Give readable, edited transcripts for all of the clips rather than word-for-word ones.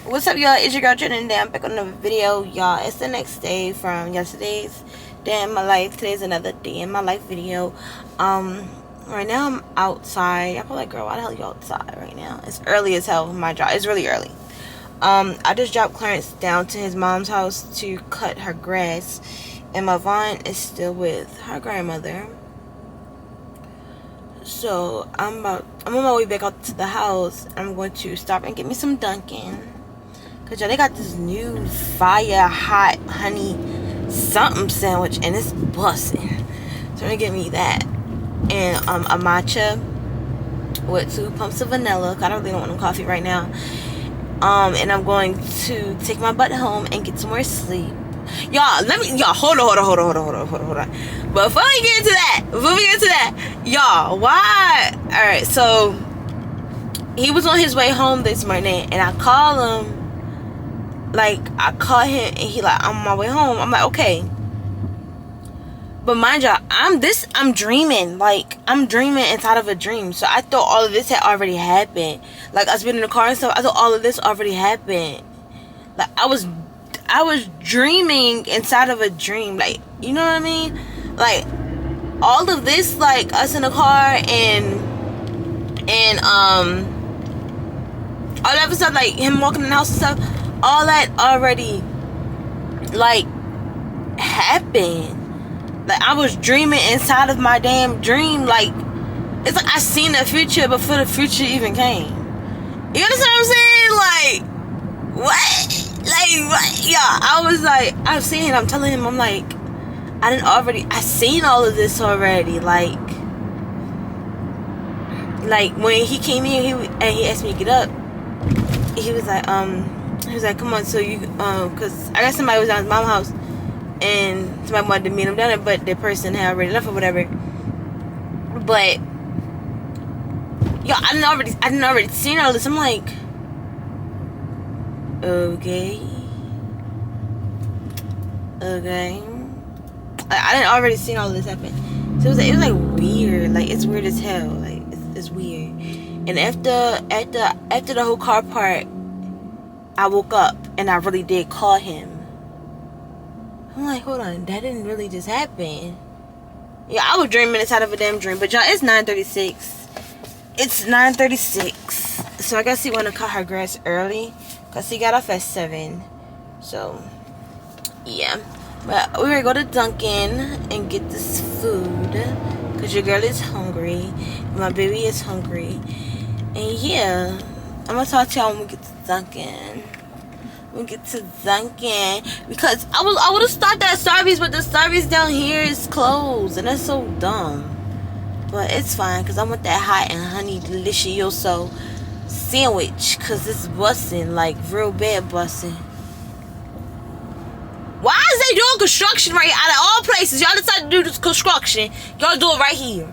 What's up, y'all? It's your girl Trinitymevonne. I'm back on the video, y'all. It's the next day from yesterday's day in my life. Today's another day in my life video. Right now I'm outside. I'm like, girl, why the hell are you outside right now? It's early as hell for my job. It's really early. I just dropped Clarence down to his mom's house to cut her grass, and Mevonne is still with her grandmother. So I'm on my way back out to the house. I'm going to stop and get me some Dunkin'. Cause y'all, they got this new fire hot honey something sandwich and it's busting. So I'm gonna get me that and a matcha with 2 pumps of vanilla. Cause I don't really don't want no coffee right now. And I'm going to take my butt home and get some more sleep. Y'all, hold on. But before we get into that, y'all, why? All right, so he was on his way home this morning, and I call him. Like, I call him, and he like, I'm on my way home. I'm like, okay. But mind y'all, I'm dreaming. Like, I'm dreaming inside of a dream. So I thought all of this had already happened. Like, us being in the car and stuff, I thought all of this already happened. Like, I was dreaming inside of a dream. Like, you know what I mean? Like, all of this, like, us in the car and all that stuff, like, him walking in the house and stuff, all that already, like, happened. Like, I was dreaming inside of my damn dream. Like, it's like I seen the future before the future even came. You understand what I'm saying? Like, what? Like, what? Yeah, I was like, I was seeing him. I'm telling him, I'm like, I seen all of this already. Like when he came in, he asked me to get up. He was like, come on, so you, cause I guess somebody was at his mom's house, and somebody wanted to meet him down there, but the person had already left or whatever. But, yo, I didn't already seen all this. I'm like, okay. I didn't already seen all of this happen. So it was like weird. Like, it's weird as hell. Like, it's weird. And after the whole car part, I woke up and I really did call him. I'm like, hold on, that didn't really just happen. Yeah, I was dreaming inside of a damn dream. But y'all, it's 9:36. It's 9:36. So I guess he want to cut her grass early, cause he got off at 7. So yeah, but we're gonna go to Dunkin' and get this food, cause your girl is hungry, my baby is hungry, and yeah, I'm gonna talk to y'all when we get to Dunkin'. Because I would have stopped at Starbucks, but the Starbucks down here is closed, and that's so dumb. But it's fine, because I want that hot and honey delicioso sandwich, because it's busting, like real bad busting. Why is they doing construction right here? Out of all places, y'all decide to do this construction, y'all do it right here.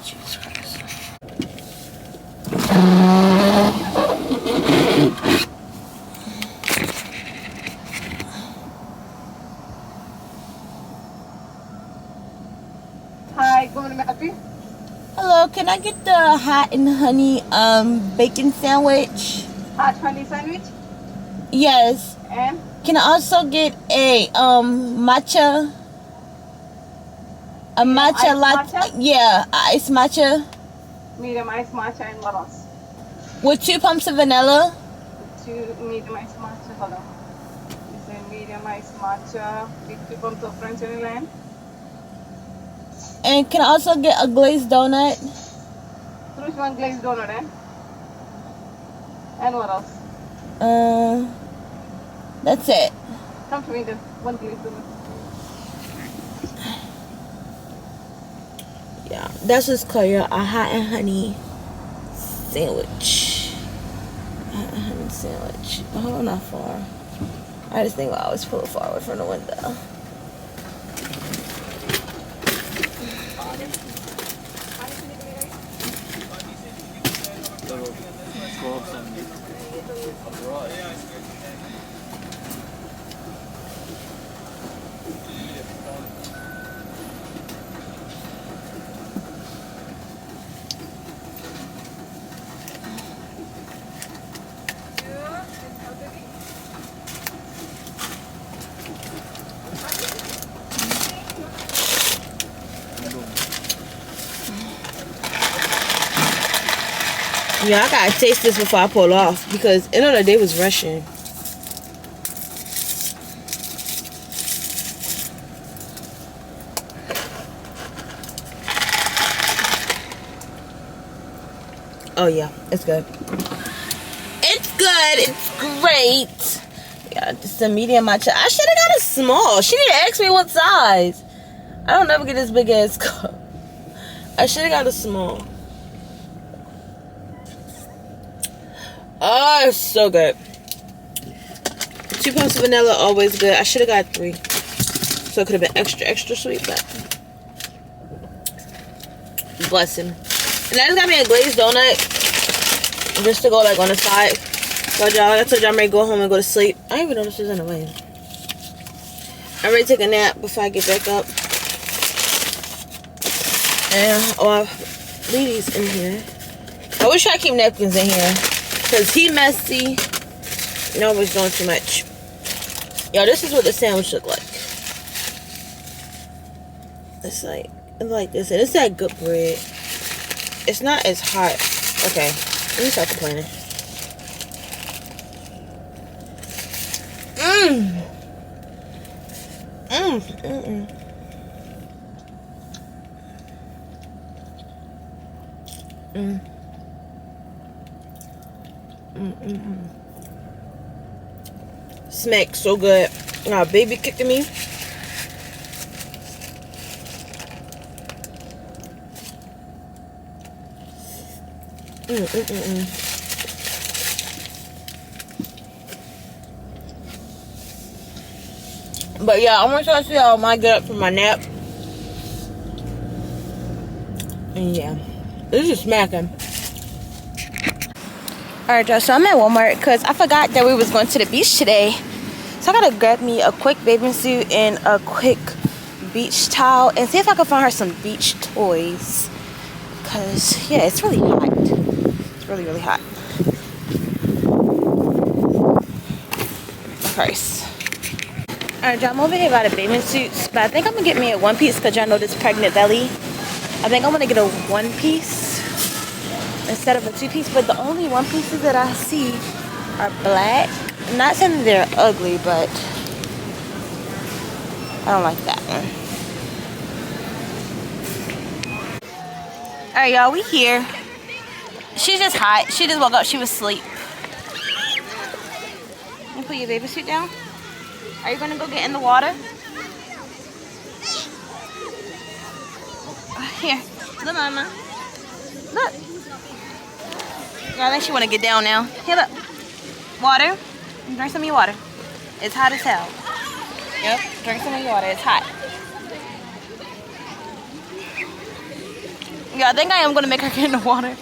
Jesus Christ. Hi, good morning, happy. Hello, can I get the hot and honey bacon sandwich? Hot honey sandwich. Yes. And Can I also get a matcha? A matcha latte? matcha? Yeah, iced matcha medium ice matcha and what else? with 2 pumps of vanilla. 2 medium ice matcha. Hold on. It's a medium ice matcha with 2 pumps of French vanilla and And can I also get a glazed donut? which one glazed donut and? And what else? That's it. Come to me then. 1 glazed donut. Yeah, that's what's called a hot and honey sandwich. Hot and honey sandwich. Hold on, not far. I just think I always pull it forward from the window. Yeah, I gotta taste this before I pull off because the other day was rushing. Oh yeah, it's good. It's good. It's great. Yeah, just a medium matcha. I should have got a small. She didn't ask me what size. I don't never get this big ass cup. I should have got a small. Oh, it's so good. 2 pumps of vanilla, always good. I should have got 3. So it could have been extra, extra sweet, but bless him. And I just got me a glazed donut just to go like on the side. But y'all, I told y'all I'm ready to go home and go to sleep. I didn't even notice this was in the way. I'm ready to take a nap before I get back up. And I'll leave these in here. I wish I keep napkins in here because he messy. No one's doing too much. Yo, this is what the sandwich look like. It's like this. And it's that good bread. It's not as hot. Okay, let me stop complaining. Smack so good. Baby kicking me. But yeah, I want y'all to see how I get up from my nap. And yeah, this is smacking. Alright y'all, so I'm at Walmart because I forgot that we was going to the beach today. So I gotta grab me a quick bathing suit and a quick beach towel and see if I can find her some beach toys. Because yeah, it's really hot. It's really, really hot. Christ. Alright y'all, I'm over here by the bathing suits, but I think I'm gonna get me a one piece because y'all know this pregnant belly. I think I'm gonna get a one piece instead of a 2-piece, but the only 1 pieces that I see are black. I'm not saying that they're ugly, but I don't like that one. Alright y'all, we here. She's just hot. She just woke up. She was asleep. You put your baby suit down? Are you gonna go get in the water? Here, look, mama. Look. I think she wanna get down now. Here, look. Water. Drink some of your water. It's hot as hell. Yep. Drink some of your water. It's hot. Yeah, I think I am gonna make her get in the water.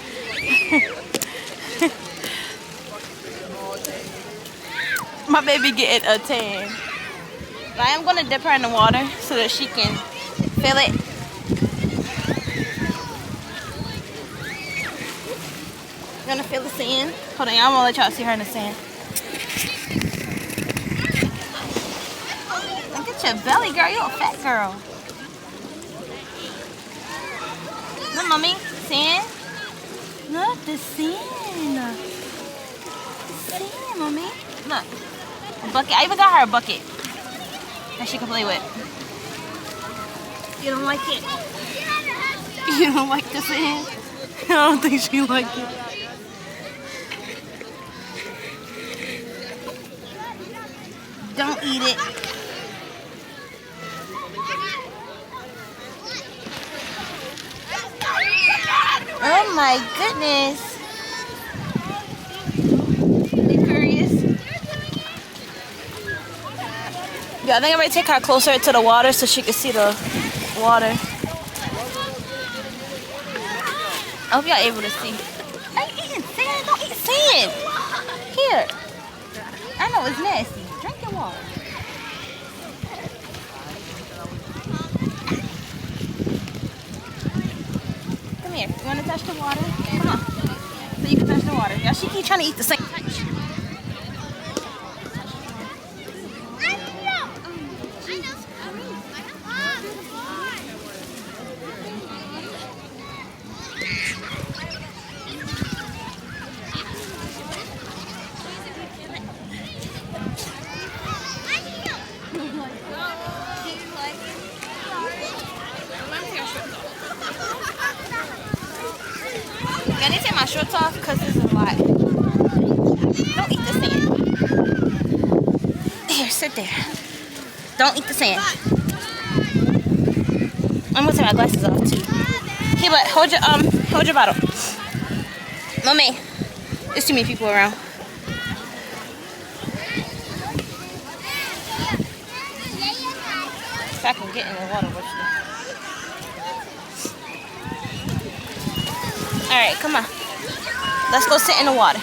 My baby getting a tan. But I am gonna dip her in the water so that she can feel it. You wanna feel the sand? Hold on, I'm gonna let y'all see her in the sand. Look at your belly, girl. You a fat girl. Look, mommy. Sand. Look, the sand. Sand, mommy. Look. A bucket. I even got her a bucket that she can play with. You don't like it? You don't like the sand? I don't think she liked it. Don't eat it. Oh my goodness. You curious? Yeah, I think I'm gonna take her closer to the water so she can see the water. I hope y'all able to see. I ain't eating sand. Don't eat sand. Here. I know it's nasty. Drink your water. Come here. You want to touch the water? Come on. So you can touch the water. Yeah, she keep trying to eat the same touch. my shorts off because this is a lot. Don't eat the sand. Here, sit there. Don't eat the sand. I'm gonna take my glasses off too. Here, but hold your bottle. Mommy, there's too many people around. If I can get in the water, what you do? Alright, come on. Let's go sit in the water.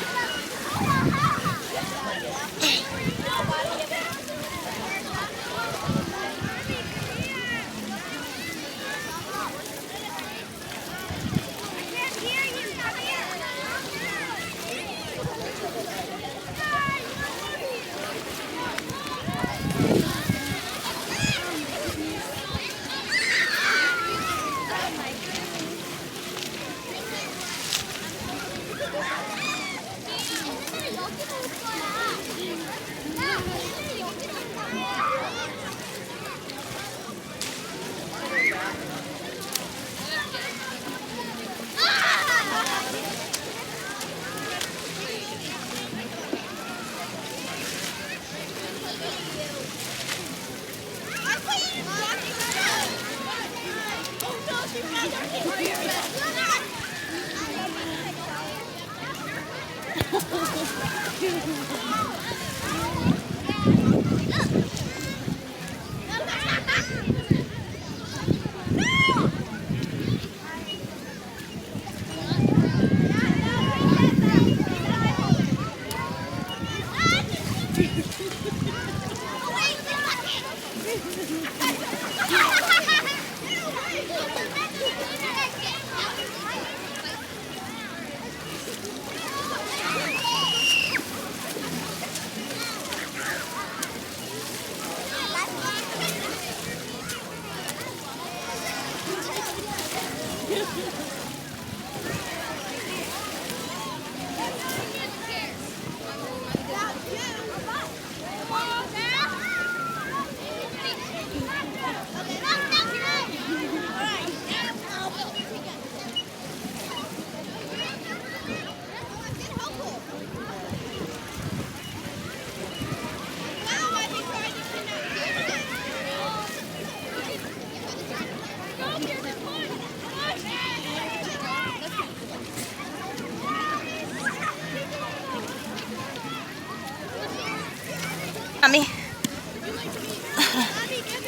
Mommy.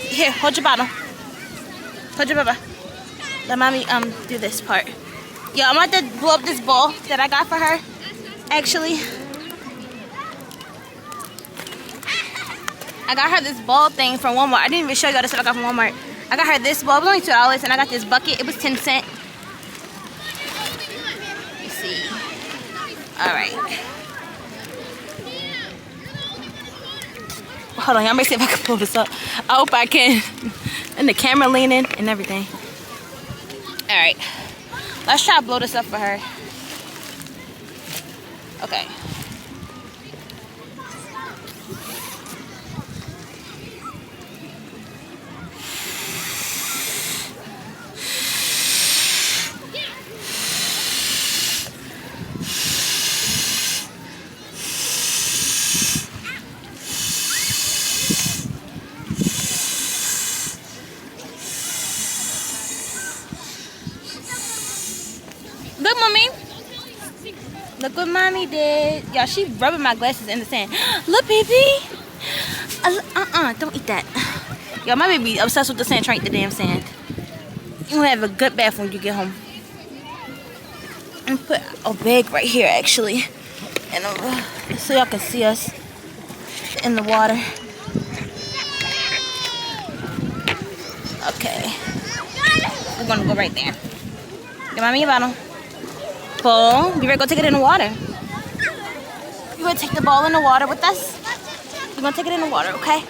Here, hold your bottle. Hold your bottle. Let mommy do this part. Yo, I'm about to blow up this ball that I got for her. Actually, I got her this ball thing from Walmart. I didn't even show y'all the stuff I got from Walmart. I got her this ball. It was only $2, and I got this bucket. It was 10 cents. You see. All right. Hold on, y'all. Let me see if I can pull this up. I hope I can. And the camera leaning and everything. All right. Let's try to blow this up for her. Okay. Look, mommy. Look what mommy did. Y'all, she rubbing my glasses in the sand. Look, baby. Don't eat that. Y'all, my baby obsessed with the sand, trying to eat the damn sand. You gonna have a good bath when you get home. And put a bag right here, actually. And so y'all can see us in the water. Okay. We're gonna go right there. Get mommy a bottle. Ball. You ready to go take it in the water? You gonna take the ball in the water with us? We're gonna take it in the water, okay?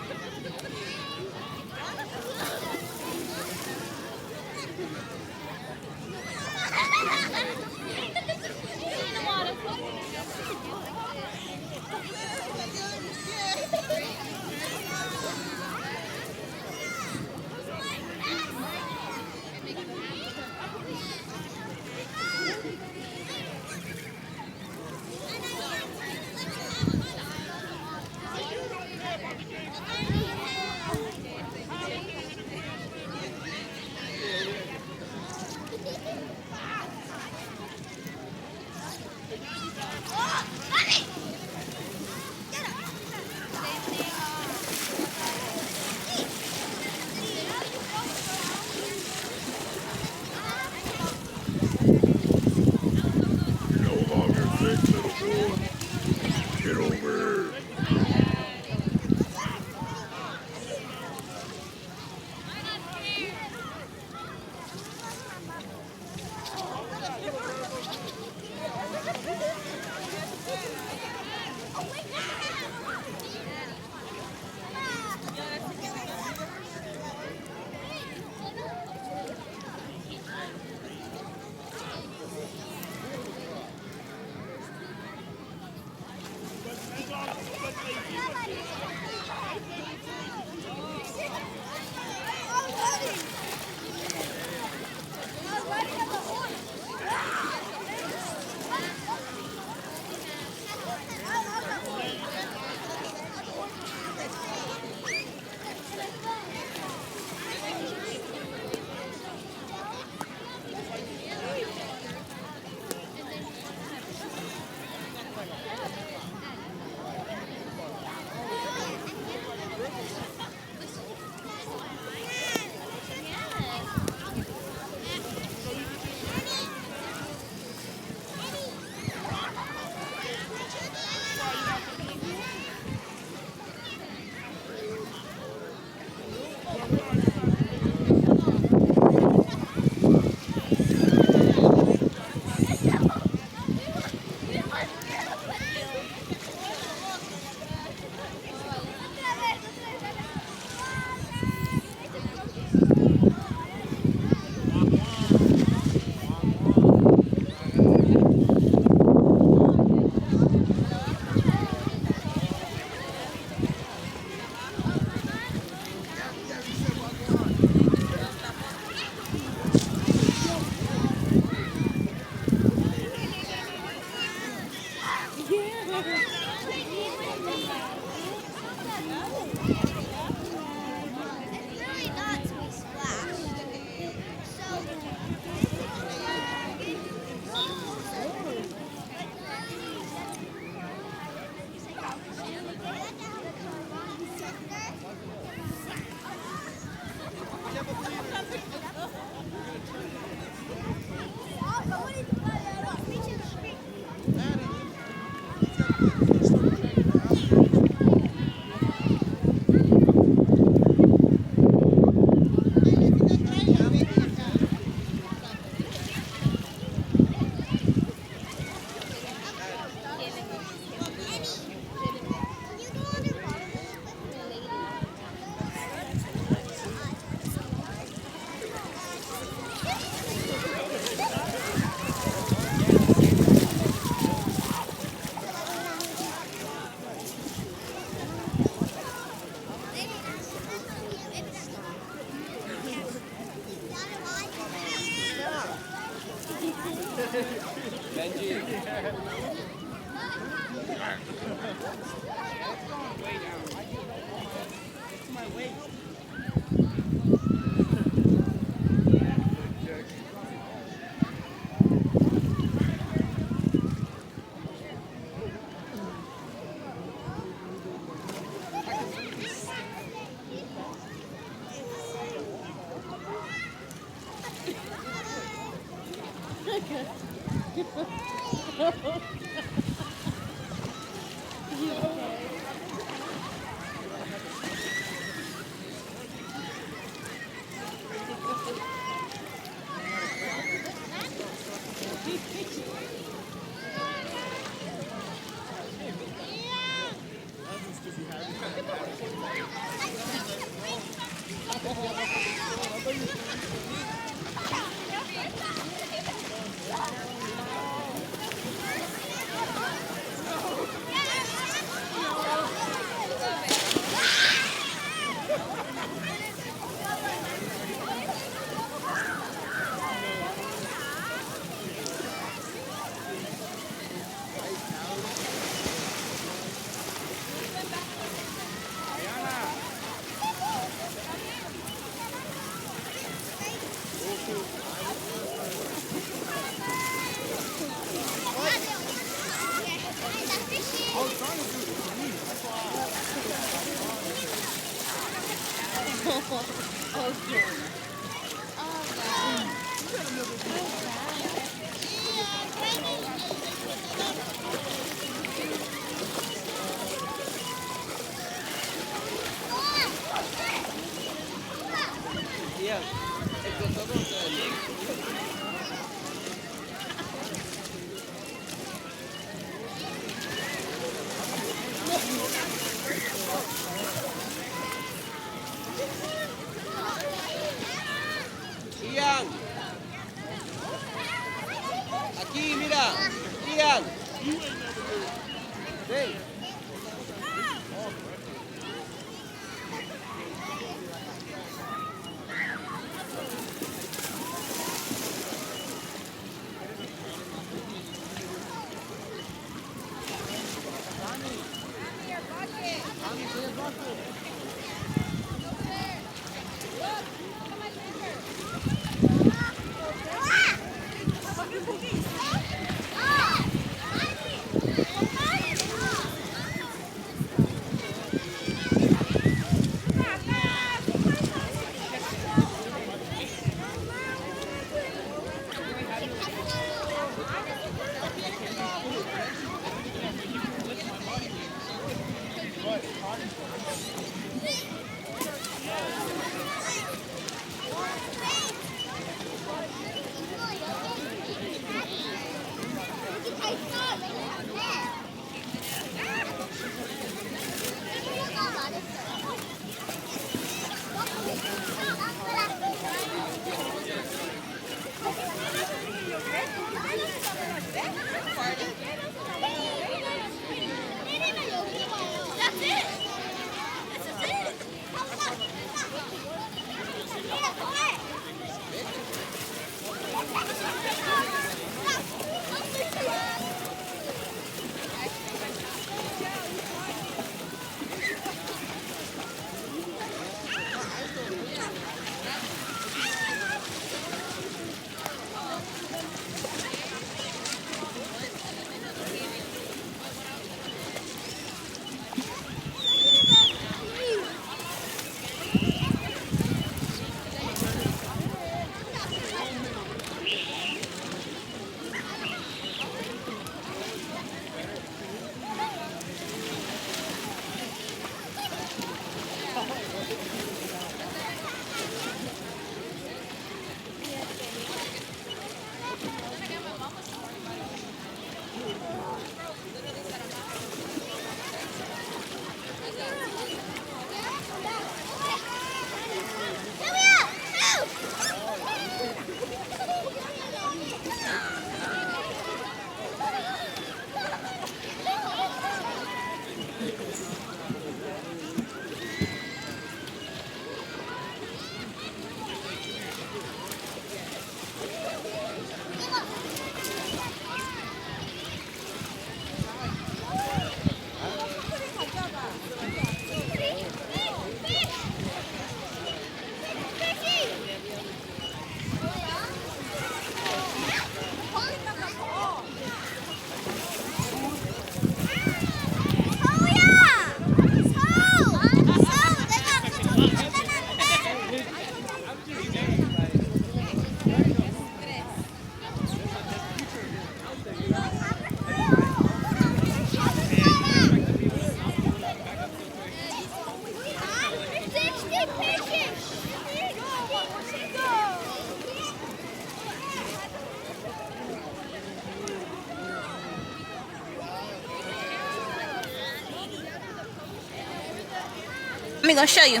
Let me go show you.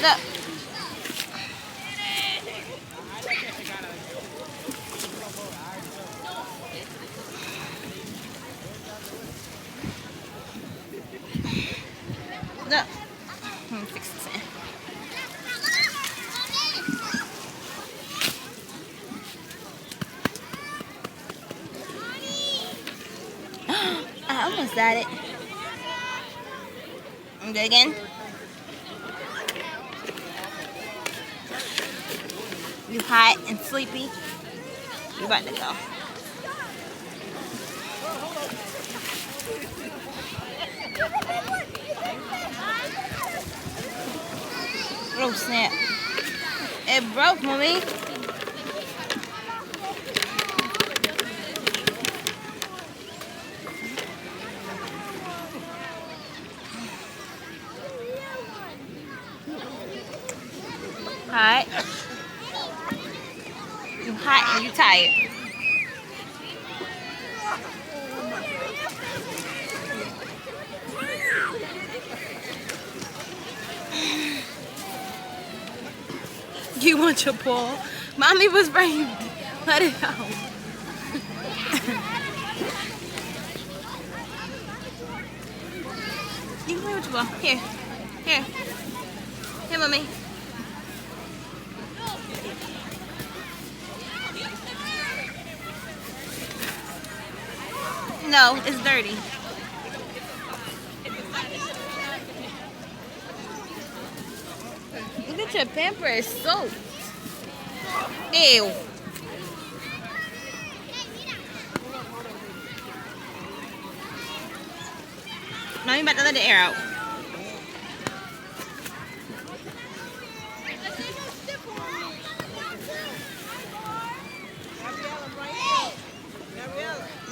Look. Look. Let me fix this in. I almost got it. Do it again. You hot and sleepy? You about to go. Oh snap. It broke, mommy. Hot. You hot and you tired. You want your ball? Mommy was right. Let it out. You can play with your ball. Here. Here. Here, mommy. No, it's dirty. Look at your pamper, it's soaked. Ew. Now you're about to let the air out.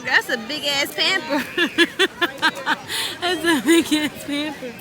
That's a big ass pamper. That's a big ass pamper.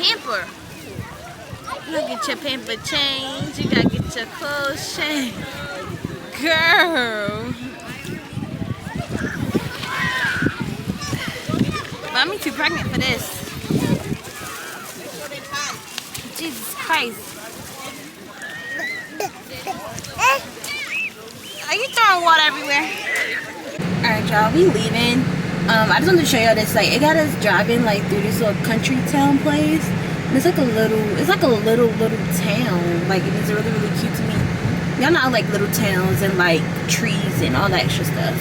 pamper. You gotta get your pamper changed. You gotta get your clothes changed. Girl. Mommy too pregnant for this. Jesus Christ. Are you throwing water everywhere? Alright, y'all, we leaving. I just wanted to show y'all this. Like, it got us driving like through this little country town place. And it's like a little town. Like, it's really, really cute to me. Y'all know I like little towns and like trees and all that extra stuff.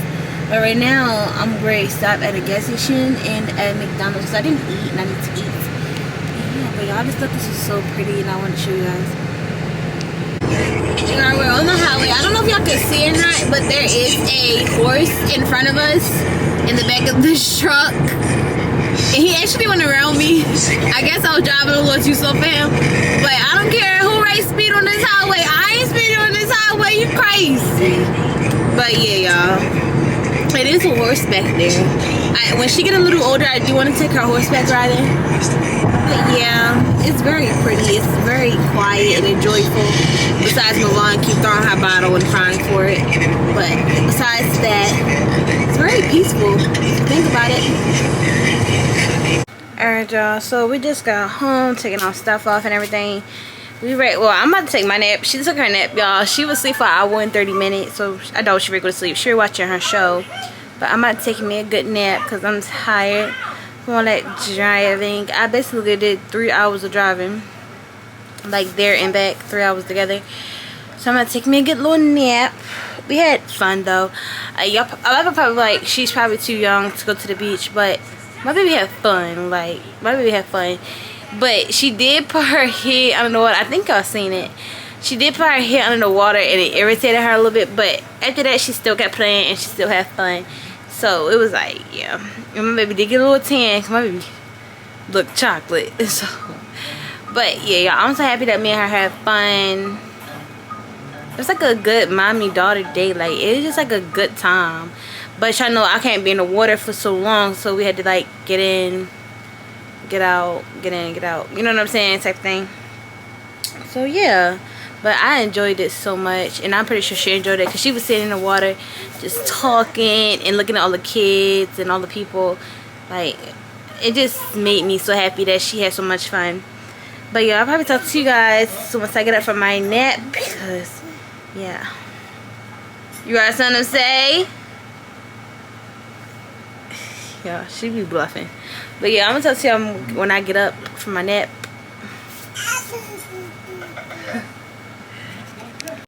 But right now, I'm ready to stop at a gas station and at McDonald's. So I didn't eat and I need to eat. Yeah, but y'all just thought this was so pretty and I want to show you guys. Alright, we're on the highway. I don't know if y'all can see it or not, but there is a horse in front of us in the back of this truck. And he actually went around me. I guess I was driving a little too slow for him. But I don't care who race speed on this highway. I ain't speeding on this highway. You crazy. But yeah, y'all. It is a horse back there. When she get a little older, I do want to take her horseback riding. But yeah, it's very pretty. It's very quiet and enjoyable. Besides Mevonne keep throwing her bottle and crying for it. But besides that, it's very peaceful. Think about it. Alright, y'all. So we just got home, taking our stuff off and everything. Well, I'm about to take my nap. She took her nap, y'all. She was asleep for an hour and 30 minutes, so I know she was going to sleep. She was watching her show. But I'm about to take me a good nap because I'm tired from all that driving. I basically did 3 hours of driving. Like there and back, 3 hours together. So I'm going to take me a good little nap. We had fun, though. A lot of people probably like, she's probably too young to go to the beach. But my baby had fun. Like, my baby had fun. But she did put her head under the water. I think y'all seen it. She did put her head under the water and it irritated her a little bit. But after that, she still kept playing and she still had fun. So it was like, yeah. And my baby did get a little tan because my baby looked chocolate. So, but yeah, y'all, I'm so happy that me and her had fun. It was like a good mommy-daughter day. Like, it was just like a good time. But y'all know I can't be in the water for so long. So we had to like get in, get out, get in, get out, you know what I'm saying, type thing. So yeah, but I enjoyed it so much, and I'm pretty sure she enjoyed it because she was sitting in the water just talking and looking at all the kids and all the people. Like, it just made me so happy that she had so much fun. But yeah, I'll probably talk to you guys once I get up from my nap because yeah. You got something to say? Yeah, she be bluffing. But yeah, I'm gonna talk to y'all when I get up from my nap.